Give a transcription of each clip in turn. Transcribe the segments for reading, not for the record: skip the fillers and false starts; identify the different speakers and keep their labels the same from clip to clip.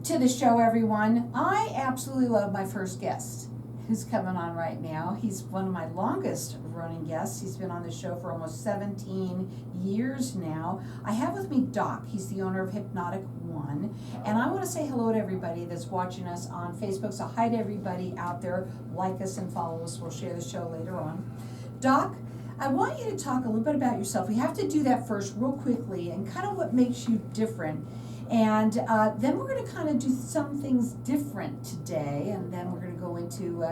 Speaker 1: to the show, everyone. I absolutely love my first guest who's coming on right now. He's one of my longest running guests. He's been on the show for almost 17 years now. I have with me Doc. He's the owner of Hypnotic One. And I want to say hello to everybody that's watching us on Facebook. So hi to everybody out there. Like us and follow us. We'll share the show later on. Doc, I want you to talk a little bit about yourself. We have to do that first real quickly and kind of what makes you different. And then we're going to kind of do some things different today, and then we're going to go into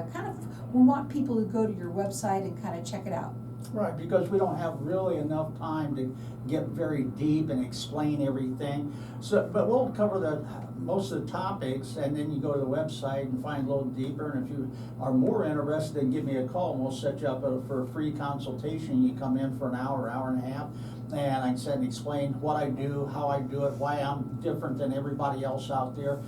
Speaker 1: we want people to go to your website and kind of check it out.
Speaker 2: Right, because we don't have really enough time to get very deep and explain everything. So, but we'll cover most of the topics, and then you go to the website and find a little deeper. And if you are more interested, then give me a call, and we'll set you up for a free consultation. You come in for an hour and a half, and I can sit and explain what I do, how I do it, why I'm different than everybody else out there.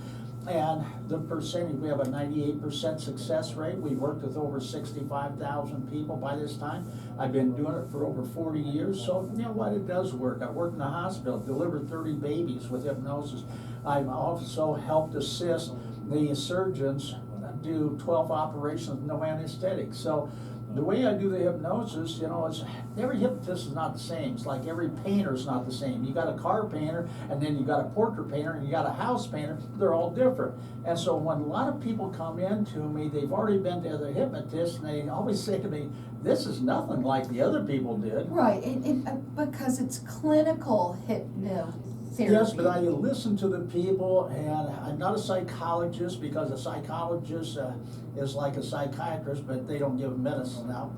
Speaker 2: And the percentage, we have a 98% success rate. We've worked with over 65,000 people by this time. I've been doing it for over 40 years, so you know what, it does work. I worked in the hospital, delivered 30 babies with hypnosis. I've also helped assist the surgeons do 12 operations with no anesthetic. So the way I do the hypnosis, you know, it's every hypnotist is not the same. It's like every painter is not the same. You got a car painter, and then you got a portrait painter, and you got a house painter. They're all different. And so when a lot of people come in to me, they've already been to other hypnotists, and they always say to me, "This is nothing like the other people did."
Speaker 1: Right, because it's clinical hypnotherapy.
Speaker 2: Yes, but I listen to the people, and I'm not a psychologist, because a psychologist is like a psychiatrist, but they don't give medicine out.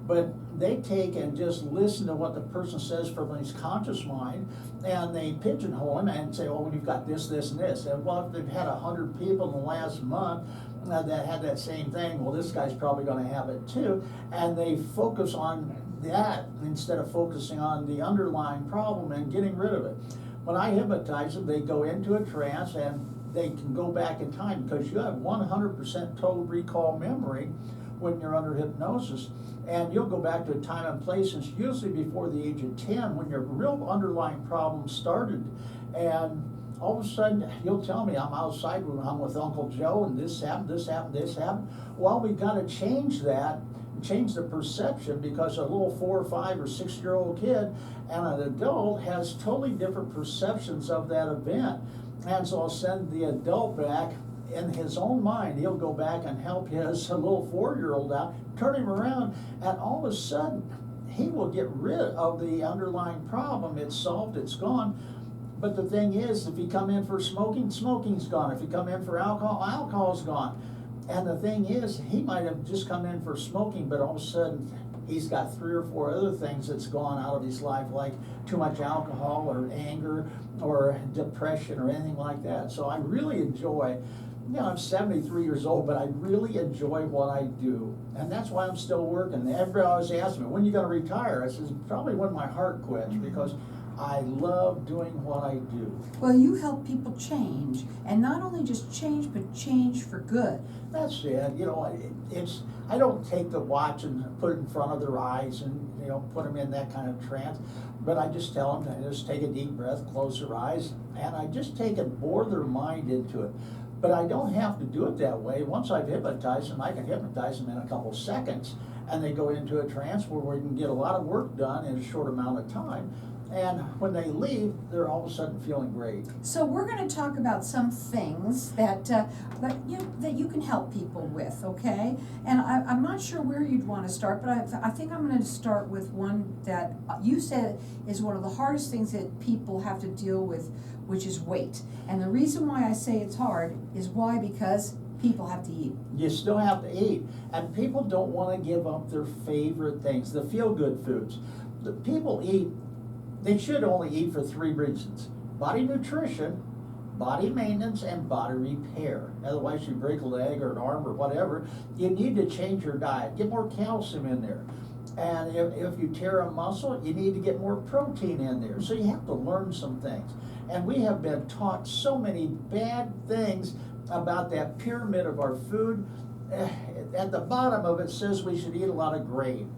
Speaker 2: But they take and just listen to what the person says from his conscious mind, and they pigeonhole him and say, "Oh, you've got this, this, and this." And well, if they've had 100 people in the last month that had that same thing, well, this guy's probably going to have it too. And they focus on that instead of focusing on the underlying problem and getting rid of it. When I hypnotize them, they go into a trance, and they can go back in time, because you have 100% total recall memory when you're under hypnosis. And you'll go back to a time and place, it's usually before the age of 10, when your real underlying problem started. And all of a sudden, you'll tell me, "I'm outside, I'm with Uncle Joe, and this happened, this happened, this happened." Well, we've got to change that, change the perception, because a little 4 or 5 or 6-year-old kid and an adult has totally different perceptions of that event. And so I'll send the adult back in his own mind. He'll go back and help his little 4-year-old out, turn him around, and all of a sudden he will get rid of the underlying problem. It's solved, it's gone. But the thing is, if you come in for smoking, smoking's gone. If you come in for alcohol, alcohol's gone. And the thing is, he might have just come in for smoking, but all of a sudden he's got 3 or 4 other things that's gone out of his life, like too much alcohol or anger or depression or anything like that. So I really enjoy, you know, I'm 73 years old, but I really enjoy what I do. And that's why I'm still working. Everybody always asks me, "When are you going to retire?" I says, "Probably when my heart quits," because I love doing what I do.
Speaker 1: Well, you help people change, and not only just change, but change for good.
Speaker 2: That's it. You know, I don't take the watch and put it in front of their eyes and, you know, put them in that kind of trance. But I just tell them to just take a deep breath, close their eyes, and I just take and bore their mind into it. But I don't have to do it that way. Once I've hypnotized them, I can hypnotize them in a couple seconds, and they go into a trance where we can get a lot of work done in a short amount of time. And when they leave, they're all of a sudden feeling great.
Speaker 1: So we're going to talk about some things that you can help people with, okay? And I'm not sure where you'd want to start, but I think I'm going to start with one that you said is one of the hardest things that people have to deal with, which is weight. And the reason why I say it's hard is why? Because people have to eat.
Speaker 2: You still have to eat. And people don't want to give up their favorite things, the feel-good foods. The people eat. They should only eat for 3 reasons: body nutrition, body maintenance, and body repair. Otherwise, you break a leg or an arm or whatever, you need to change your diet. Get more calcium in there. And if you tear a muscle, you need to get more protein in there. So you have to learn some things. And we have been taught so many bad things about that pyramid of our food. At the bottom of it says we should eat a lot of grain.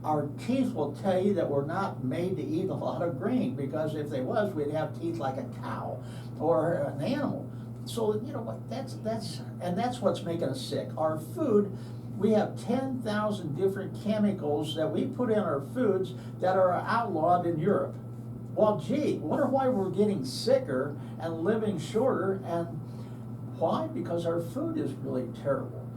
Speaker 2: Our teeth will tell you that we're not made to eat a lot of grain, because if they was, we'd have teeth like a cow or an animal. So, you know what, that's what's making us sick. Our food, we have 10,000 different chemicals that we put in our foods that are outlawed in Europe. Well, gee, wonder why we're getting sicker and living shorter, and why? Because our food is really terrible.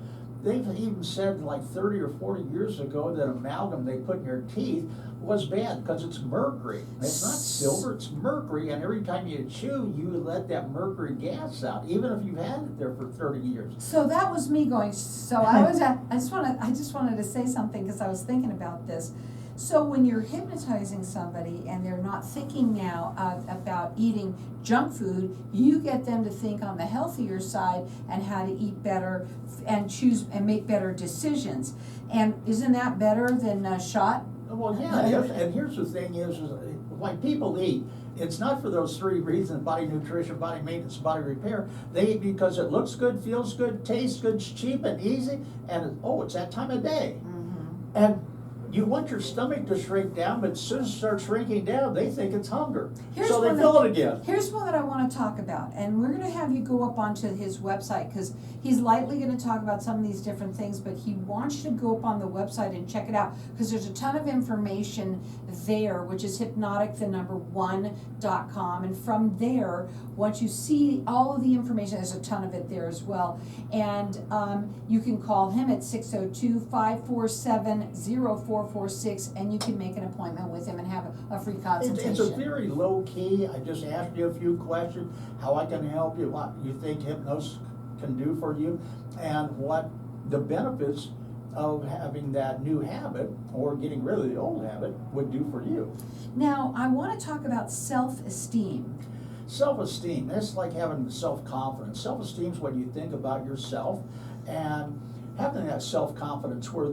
Speaker 2: They've even said like 30 or 40 years ago that amalgam they put in your teeth was bad because it's mercury. It's not silver, it's mercury, and every time you chew, you let that mercury gas out, even if you've had it there for 30 years.
Speaker 1: So that was me going, I just wanted to say something because I was thinking about this. So when you're hypnotizing somebody and they're not thinking now about eating junk food, you get them to think on the healthier side and how to eat better and choose and make better decisions. And isn't that better than a shot?
Speaker 2: Well, yeah, and here's the thing is why people eat. It's not for those three reasons: body nutrition, body maintenance, body repair. They eat because it looks good, feels good, tastes good, it's cheap and easy, and it's that time of day.
Speaker 1: Mm-hmm.
Speaker 2: And you want your stomach to shrink down, but as soon as it starts shrinking down, they think it's hunger. So they fill it again.
Speaker 1: Here's one that I want to talk about, and we're going to have you go up onto his website because he's lightly going to talk about some of these different things, but he wants you to go up on the website and check it out because there's a ton of information there, which is HYPNOTIC1.com, and from there, once you see all of the information, there's a ton of it there as well, and you can call him at 602-547-0446, and you can make an appointment with him and have a free consultation.
Speaker 2: It's a very low key. I just asked you a few questions, how I can help you, what you think hypnosis can do for you, and what the benefits of having that new habit or getting rid of the old habit would do for you.
Speaker 1: Now, I want to talk about self-esteem.
Speaker 2: Self-esteem, that's like having self-confidence. Self-esteem is what you think about yourself, and having that self-confidence where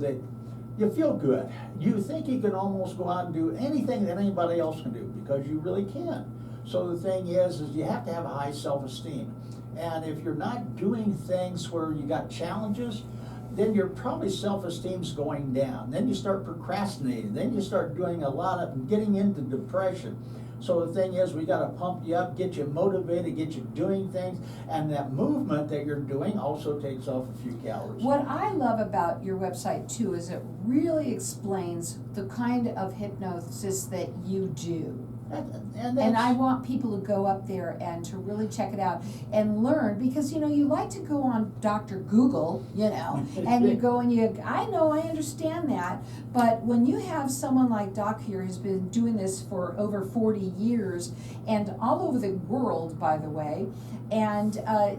Speaker 2: you feel good. You think you can almost go out and do anything that anybody else can do because you really can. So the thing is you have to have a high self-esteem. And if you're not doing things where you got challenges, then your probably self-esteem's going down. Then you start procrastinating. Then you start doing a lot of getting into depression. So the thing is, we got to pump you up, get you motivated, get you doing things, and that movement that you're doing also takes off a few calories.
Speaker 1: What I love about your website too is it really explains the kind of hypnosis that you do. And I want people to go up there and to really check it out and learn, because you like to go on Dr. Google, and you go and I understand that, but when you have someone like Doc here who's been doing this for over 40 years and all over the world, by the way, and I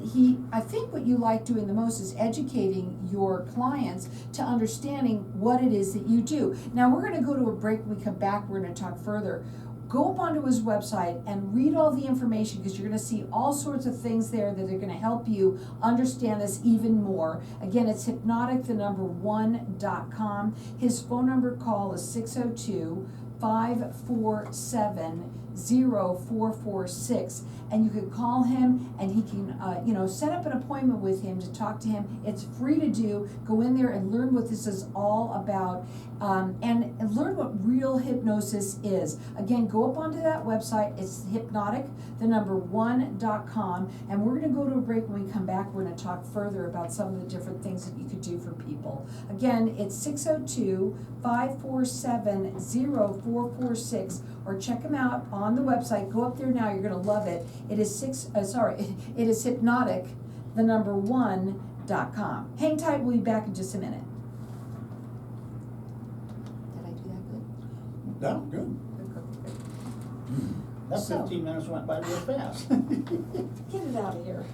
Speaker 1: think what you like doing the most is educating your clients to understanding what it is that you do. Now we're going to go to a break. When we come back, we're going to talk further. Go up onto his website and read all the information, because you're going to see all sorts of things there that are going to help you understand this even more. Again, it's HYPNOTIC1.com. His phone number call is 602-547-0446, and you can call him and he can set up an appointment with him to talk to him. It's free to do. Go in there and learn what this is all about, and learn what real hypnosis is. Again, go up onto that website. It's HYPNOTIC1.com, and we're going to go to a break. When we come back, we're going to talk further about some of the different things that you could do for people. Again, it's 602-547-0446, or check him out on the website. Go up there now. You're going to love it. It is HYPNOTIC1.com. Hang tight. We'll be back in just a minute. Did I do that good?
Speaker 2: No, good. That 15 minutes went by real fast.
Speaker 1: Get it out of here.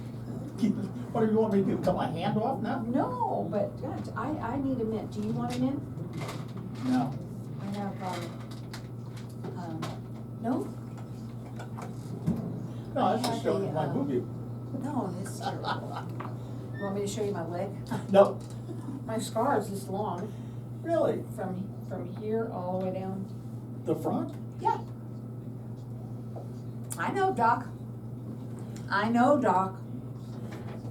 Speaker 2: What do you want me to do? Cut my hand off now?
Speaker 1: No, but God, I need a mint. Do you want a mint?
Speaker 2: No.
Speaker 1: I have, no?
Speaker 2: No, I was just showing my movie.
Speaker 1: No, this is terrible. You want me to show you my leg?
Speaker 2: No.
Speaker 1: My scar is this long,
Speaker 2: Really?
Speaker 1: from here all the way down.
Speaker 2: The front?
Speaker 1: Yeah. I know, Doc. I know, Doc.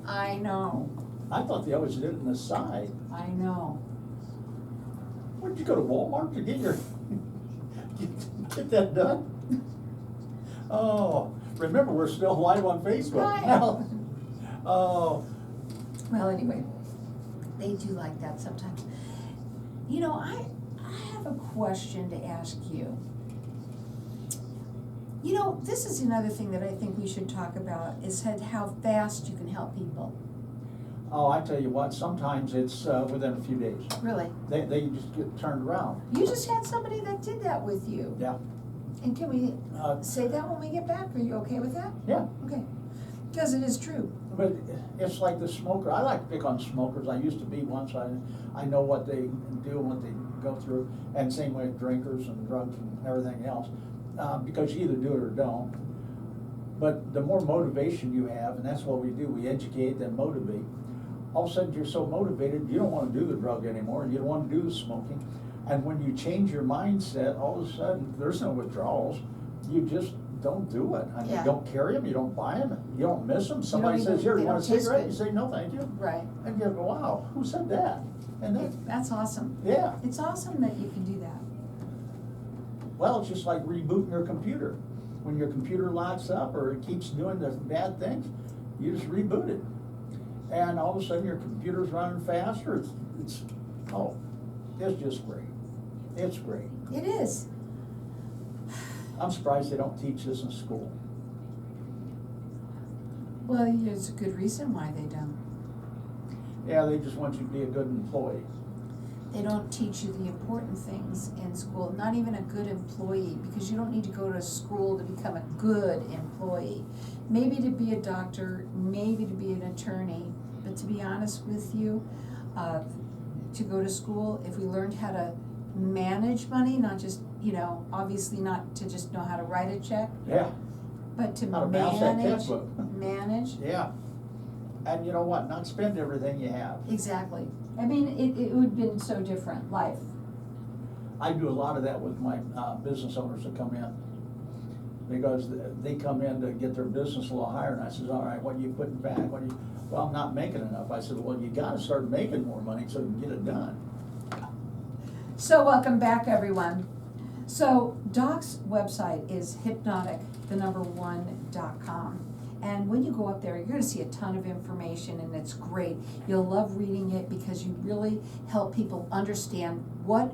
Speaker 1: I know.
Speaker 2: I thought they always did it on the side.
Speaker 1: I know.
Speaker 2: Where'd you go to Walmart to get get that done? Oh, remember, we're still live on Facebook.
Speaker 1: I know.
Speaker 2: Oh,
Speaker 1: Well, anyway, they do like that sometimes. You know, I have a question to ask you. You know, this is another thing that I think we should talk about, is how fast you can help people.
Speaker 2: oh, I tell you what, sometimes it's within a few days.
Speaker 1: Really.
Speaker 2: They just get turned around.
Speaker 1: You just had somebody that did that with you.
Speaker 2: Yeah.
Speaker 1: And can we say that when we get back? Are you okay with that?
Speaker 2: Yeah.
Speaker 1: Okay. Because it is true.
Speaker 2: But it's like the smoker. I like to pick on smokers. I used to be one, so I know what they do and what they go through. And same way with drinkers and drugs and everything else. Because you either do it or don't. But the more motivation you have, and that's what we do, we educate, then motivate. All of a sudden you're so motivated, you don't want to do the drug anymore, you don't want to do the smoking. And when you change your mindset, all of a sudden, there's no withdrawals. You just don't do it. I mean,
Speaker 1: Yeah.
Speaker 2: you don't carry them, you don't buy them, you don't miss them. Somebody
Speaker 1: even-
Speaker 2: says, here,
Speaker 1: they
Speaker 2: you want a
Speaker 1: don't taste
Speaker 2: cigarette?
Speaker 1: good.
Speaker 2: You say, no, thank you.
Speaker 1: Right.
Speaker 2: And you go, wow, who said that? And then,
Speaker 1: That's awesome.
Speaker 2: yeah.
Speaker 1: It's awesome that you can do that.
Speaker 2: Well, it's just like rebooting your computer. When your computer locks up or it keeps doing the bad things, you just reboot it. And all of a sudden your computer's running faster. It's just great. It's great.
Speaker 1: It is.
Speaker 2: I'm surprised they don't teach this in school.
Speaker 1: Well, there's a good reason why they don't.
Speaker 2: Yeah, they just want you to be a good employee.
Speaker 1: They don't teach you the important things in school, not even a good employee, because you don't need to go to school to become a good employee. Maybe to be a doctor, maybe to be an attorney, but to be honest with you, to go to school, if we learned how to manage money, not just, obviously not to just know how to write a check,
Speaker 2: Yeah,
Speaker 1: but to
Speaker 2: how to balance that
Speaker 1: manage,
Speaker 2: checkbook.
Speaker 1: manage.
Speaker 2: Yeah. And you know what? Not spend everything you have.
Speaker 1: Exactly. I mean, it would have been so different, life.
Speaker 2: I do a lot of that with my business owners that come in. Because they come in to get their business a little higher, and I says, all right, what are you putting back? Well, I'm not making enough. I said, well, you gotta start making more money so you can get it done.
Speaker 1: So welcome back, everyone. So Doc's website is HYPNOTIC1.com. And when you go up there, you're gonna see a ton of information, and it's great. You'll love reading it because you really help people understand what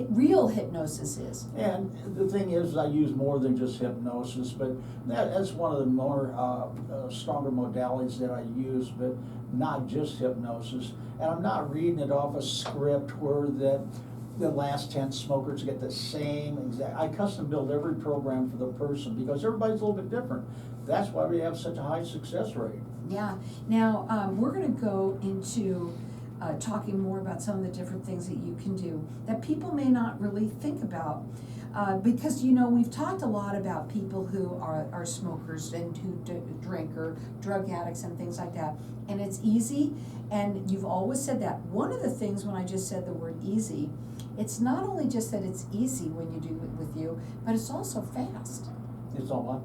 Speaker 1: real hypnosis is.
Speaker 2: And the thing is, I use more than just hypnosis, but that's one of the more stronger modalities that I use, but not just hypnosis. And I'm not reading it off a script where the last 10 smokers get the same exact. I custom build every program for the person because everybody's a little bit different. That's why we have such a high success rate.
Speaker 1: Yeah. Now, we're gonna go into talking more about some of the different things that you can do that people may not really think about. Because, we've talked a lot about people who are smokers and who drink or drug addicts and things like that. And it's easy, and you've always said that. One of the things when I just said the word easy, it's not only just that it's easy when you do it with you, but it's also fast.
Speaker 2: It's all what?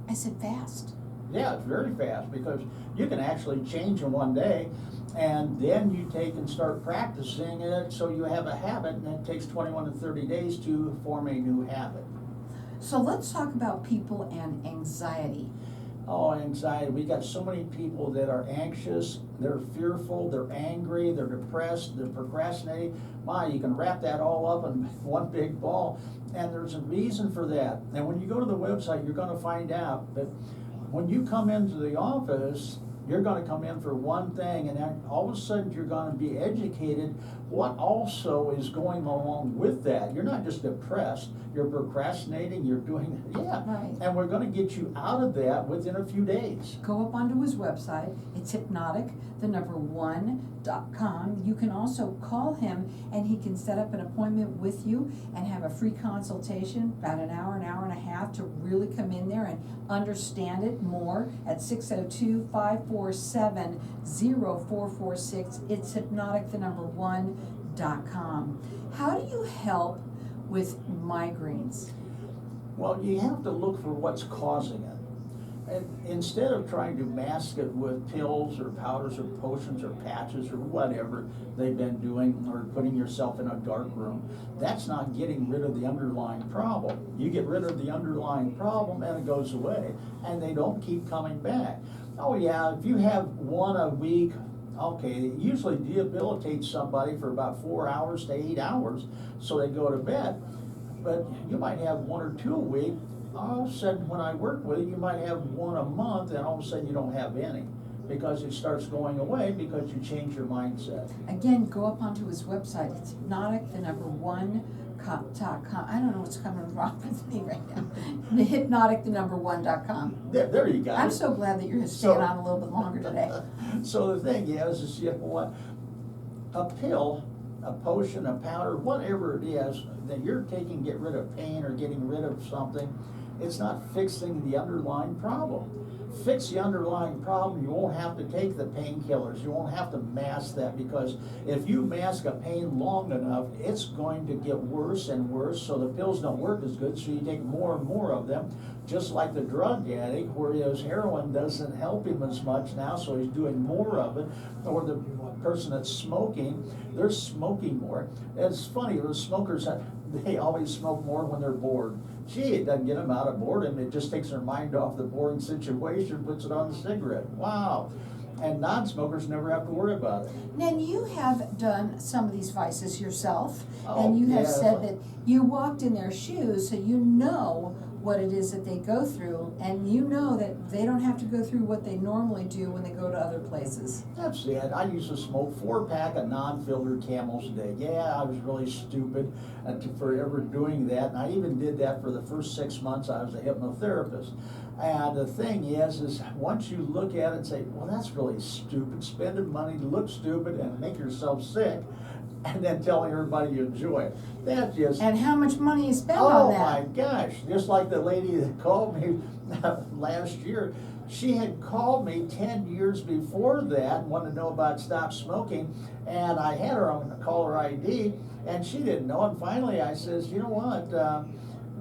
Speaker 1: I said fast.
Speaker 2: Yeah, it's very fast because you can actually change in one day, and then you take and start practicing it so you have a habit, and it takes 21 to 30 days to form a new habit.
Speaker 1: So let's talk about people and anxiety.
Speaker 2: Oh, anxiety. We got so many people that are anxious, they're fearful, they're angry, they're depressed, they're procrastinating. You can wrap that all up in one big ball, and there's a reason for that. And when you go to the website, you're going to find out that when you come into the office, you're going to come in for one thing, and then all of a sudden you're going to be educated what also is going along with that. You're not just depressed, you're procrastinating, you're doing,
Speaker 1: Right.
Speaker 2: And we're going to get you out of that within a few days.
Speaker 1: Go up onto his website. It's HYPNOTIC1.com. You can also call him, and he can set up an appointment with you and have a free consultation, about an hour and a half, to really come in there and understand it more at 602-547-0446. It's HYPNOTIC1.com. How do you help with migraines?
Speaker 2: Well, you have to look for what's causing it. And instead of trying to mask it with pills or powders or potions or patches or whatever they've been doing, or putting yourself in a dark room, that's not getting rid of the underlying problem. You get rid of the underlying problem and it goes away, and they don't keep coming back. Oh yeah, if you have one a week, okay, it usually debilitates somebody for about 4 hours to 8 hours, so they go to bed. But you might have one or two a week. All of a sudden, when I work with you might have one a month, and all of a sudden you don't have any, because it starts going away because you change your mindset.
Speaker 1: Again, go up onto his website. It's hypnotic1.com. I don't know what's coming wrong with me right now. hypnotic1.com.
Speaker 2: There you go.
Speaker 1: I'm so glad that you're staying on a little bit longer today.
Speaker 2: So the thing is you know what? A pill, a potion, a powder, whatever it is that you're taking to get rid of pain or getting rid of something, it's not fixing the underlying problem. Fix the underlying problem, you won't have to take the painkillers, you won't have to mask that, because if you mask a pain long enough, it's going to get worse and worse, so the pills don't work as good, so you take more and more of them, just like the drug addict, whereas heroin doesn't help him as much now, so he's doing more of it, or the person that's smoking, they're smoking more. It's funny, the smokers, they always smoke more when they're bored. Gee, it doesn't get them out of boredom, it just takes their mind off the boring situation, puts it on the cigarette. Wow. And non-smokers never have to worry about it.
Speaker 1: Then you have done some of these vices yourself,
Speaker 2: Oh,
Speaker 1: and you have
Speaker 2: yes.
Speaker 1: said that you walked in their shoes, so you know what it is that they go through, and you know that they don't have to go through what they normally do when they go to other places.
Speaker 2: That's it. I used to smoke 4-pack of non-filtered Camels a day. Yeah, I was really stupid for ever doing that, and I even did that for the first 6 months I was a hypnotherapist. And the thing is once you look at it and say, well, that's really stupid, spending money to look stupid and make yourself sick, and then telling everybody you enjoy it. That just...
Speaker 1: And how much money you spend on that?
Speaker 2: Oh my gosh, just like the lady that called me last year, she had called me 10 years before that and wanted to know about stop smoking, and I had her on caller ID, and she didn't know, and finally I says, you know what,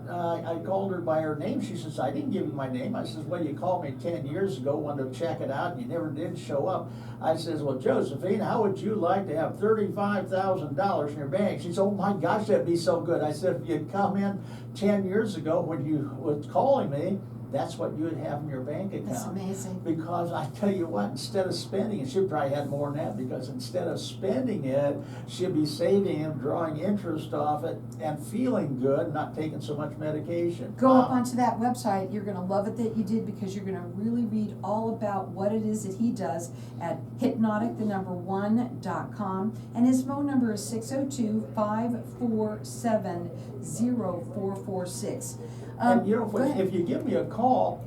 Speaker 2: I called her by her name. She says, I didn't give you my name. I says, well, you called me 10 years ago, wanted to check it out, and you never did show up. I says, well, Josephine, how would you like to have $35,000 in your bank? She said, oh my gosh, that'd be so good. I said, if you'd come in 10 years ago when you was calling me, that's what you would have in your bank account.
Speaker 1: That's amazing.
Speaker 2: Because I tell you what, instead of spending it, she probably had more than that, because instead of spending it, she'd be saving it, drawing interest off it, and feeling good, not taking so much medication.
Speaker 1: Go up onto that website. You're going to love it that you did, because you're going to really read all about what it is that he does at hypnotic1.com. And his phone number is 602-547-0446.
Speaker 2: And you know,
Speaker 1: go ahead.
Speaker 2: if you give me a call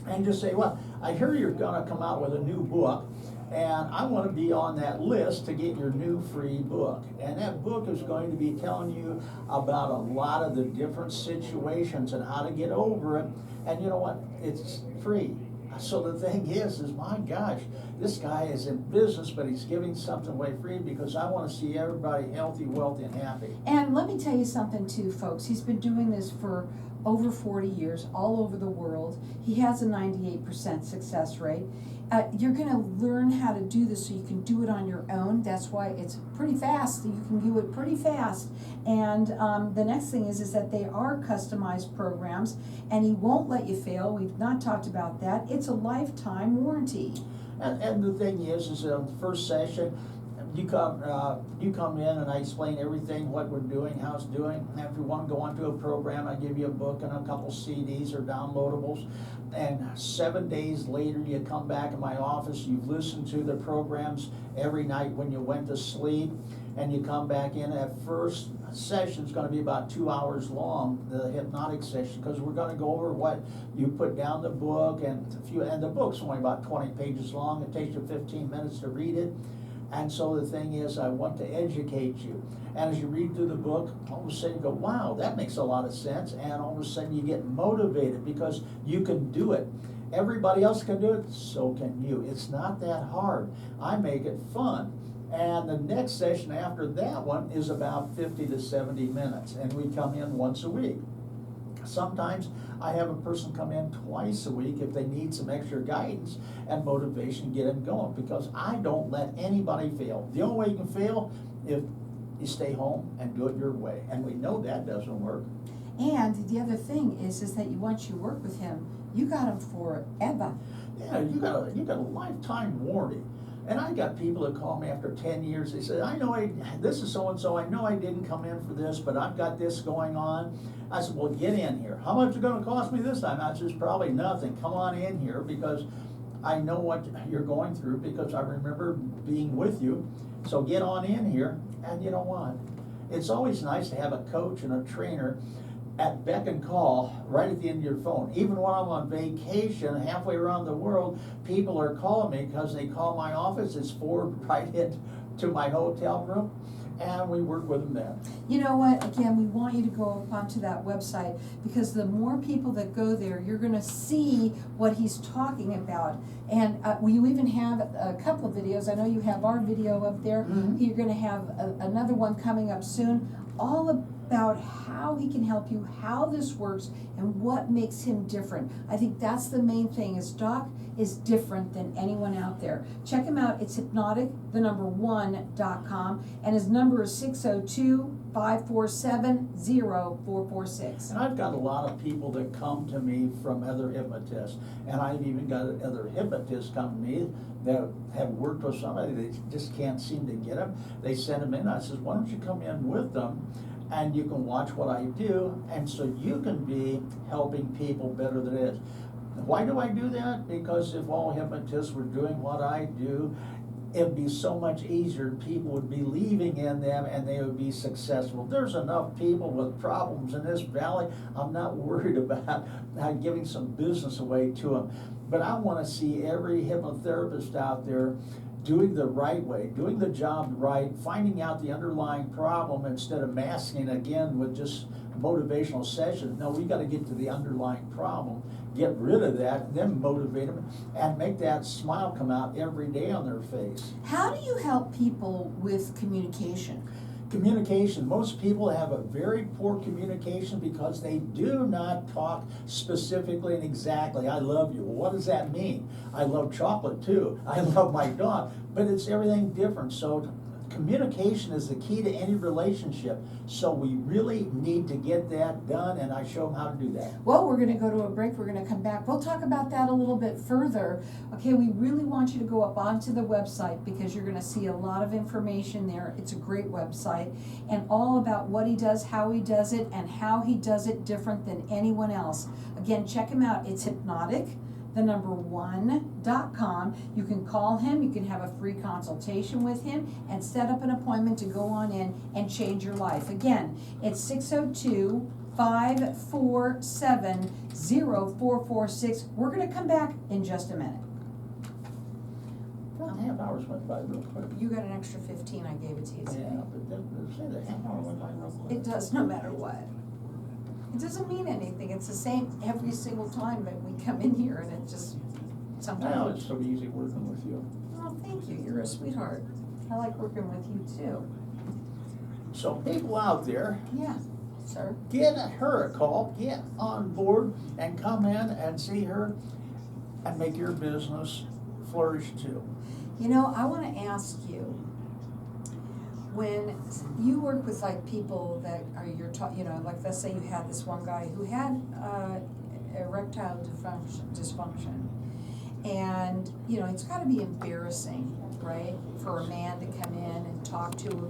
Speaker 2: and just say, well, I hear you're gonna come out with a new book, and I wanna be on that list to get your new free book. And that book is going to be telling you about a lot of the different situations and how to get over it. And you know what? It's free. So the thing is my gosh, this guy is in business, but he's giving something away free, because I want to see everybody healthy, wealthy, and happy.
Speaker 1: And let me tell you something too, folks. He's been doing this for over 40 years, all over the world. He has a 98% success rate. You're going to learn how to do this so you can do it on your own. That's why it's pretty fast. You can do it pretty fast. And the next thing is that they are customized programs, and he won't let you fail. We've not talked about that. It's a lifetime warranty.
Speaker 2: And the thing is the first session, you come in and I explain everything, what we're doing, how it's doing. And if you want to go onto a program, I give you a book and a couple CDs or downloadables. And 7 days later, you come back in my office, you've listened to the programs every night when you went to sleep, and you come back in. That first session is going to be about 2 hours long, the hypnotic session, because we're going to go over what you put down the book, and the book's only about 20 pages long. It takes you 15 minutes to read it. And so the thing is, I want to educate you. And as you read through the book, all of a sudden you go, wow, that makes a lot of sense. And all of a sudden you get motivated, because you can do it. Everybody else can do it, so can you. It's not that hard. I make it fun. And the next session after that one is about 50 to 70 minutes. And we come in once a week. Sometimes I have a person come in twice a week if they need some extra guidance and motivation to get them going, because I don't let anybody fail. The only way you can fail if you stay home and do it your way, and we know that doesn't work.
Speaker 1: And the other thing is that once you work with him, you got him forever.
Speaker 2: Yeah, you got a lifetime warranty. And I got people that call me after 10 years, they say, this is so-and-so, I know I didn't come in for this, but I've got this going on. I said, well, get in here. How much is it gonna cost me this time? I said, it's probably nothing. Come on in here, because I know what you're going through, because I remember being with you. So get on in here, and you know what? It's always nice to have a coach and a trainer at beck and call right at the end of your phone. Even when I'm on vacation halfway around the world, people are calling me because they call my office. It's forwarded right into my hotel room, and we work with them then.
Speaker 1: You know what, again, we want you to go up onto that website, because the more people that go there, you're gonna see what he's talking about. And you even have a couple of videos. I know you have our video up there.
Speaker 2: Mhm.
Speaker 1: You're gonna have another one coming up soon, all about how he can help you, how this works, and what makes him different. I think that's the main thing, is Doc is different than anyone out there. Check him out. It's HYPNOTIC1.com, and his number is 602-547-0446.
Speaker 2: And I've got a lot of people that come to me from other hypnotists, and I've even got other hypnotists come to me that have worked with somebody, they just can't seem to get them. They send them in, I says, why don't you come in with them, and you can watch what I do, and so you can be helping people better than it is. Why do I do that? Because if all hypnotists were doing what I do, it'd be so much easier. People would be believing in them, and they would be successful. There's enough people with problems in this valley. I'm not worried about giving some business away to them. But I want to see every hypnotherapist out there doing the right way, doing the job right, finding out the underlying problem instead of masking again with just motivational sessions. No, we got to get to the underlying problem, get rid of that, then motivate them, and make that smile come out every day on their face.
Speaker 1: How do you help people with communication?
Speaker 2: Communication. Most people have a very poor communication because they do not talk specifically and exactly. I love you. Well, what does that mean? I love chocolate too. I love my dog. But it's everything different. So communication is the key to any relationship. So we really need to get that done, and I show them how to do that.
Speaker 1: Well, we're gonna go to a break, we're gonna come back. We'll talk about that a little bit further. Okay, we really want you to go up onto the website, because you're gonna see a lot of information there. It's a great website, and all about what he does, how he does it, and how he does it different than anyone else. Again, check him out. It's HYPNOTIC1.com. You can call him, you can have a free consultation with him, and set up an appointment to go on in and change your life. Again, it's 602-547-0446. We're gonna come back in just a minute.
Speaker 2: About half hours went by real quick.
Speaker 1: You got an extra 15, I gave it to you today.
Speaker 2: Yeah, but say the half hour went by real quick.
Speaker 1: It does, no matter what. It doesn't mean anything. It's the same every single time that we come in here, and it just,
Speaker 2: Now
Speaker 1: sometimes.
Speaker 2: it's so easy working with you.
Speaker 1: Oh, thank you. You're a sweetheart. I like working with you too.
Speaker 2: So people out there,
Speaker 1: Yeah, sir.
Speaker 2: get her a call, get on board, and come in and see her and make your business flourish too.
Speaker 1: You know, I want to ask you, when you work with like people that are like let's say you had this one guy who had erectile dysfunction, and it's got to be embarrassing, right, for a man to come in and talk to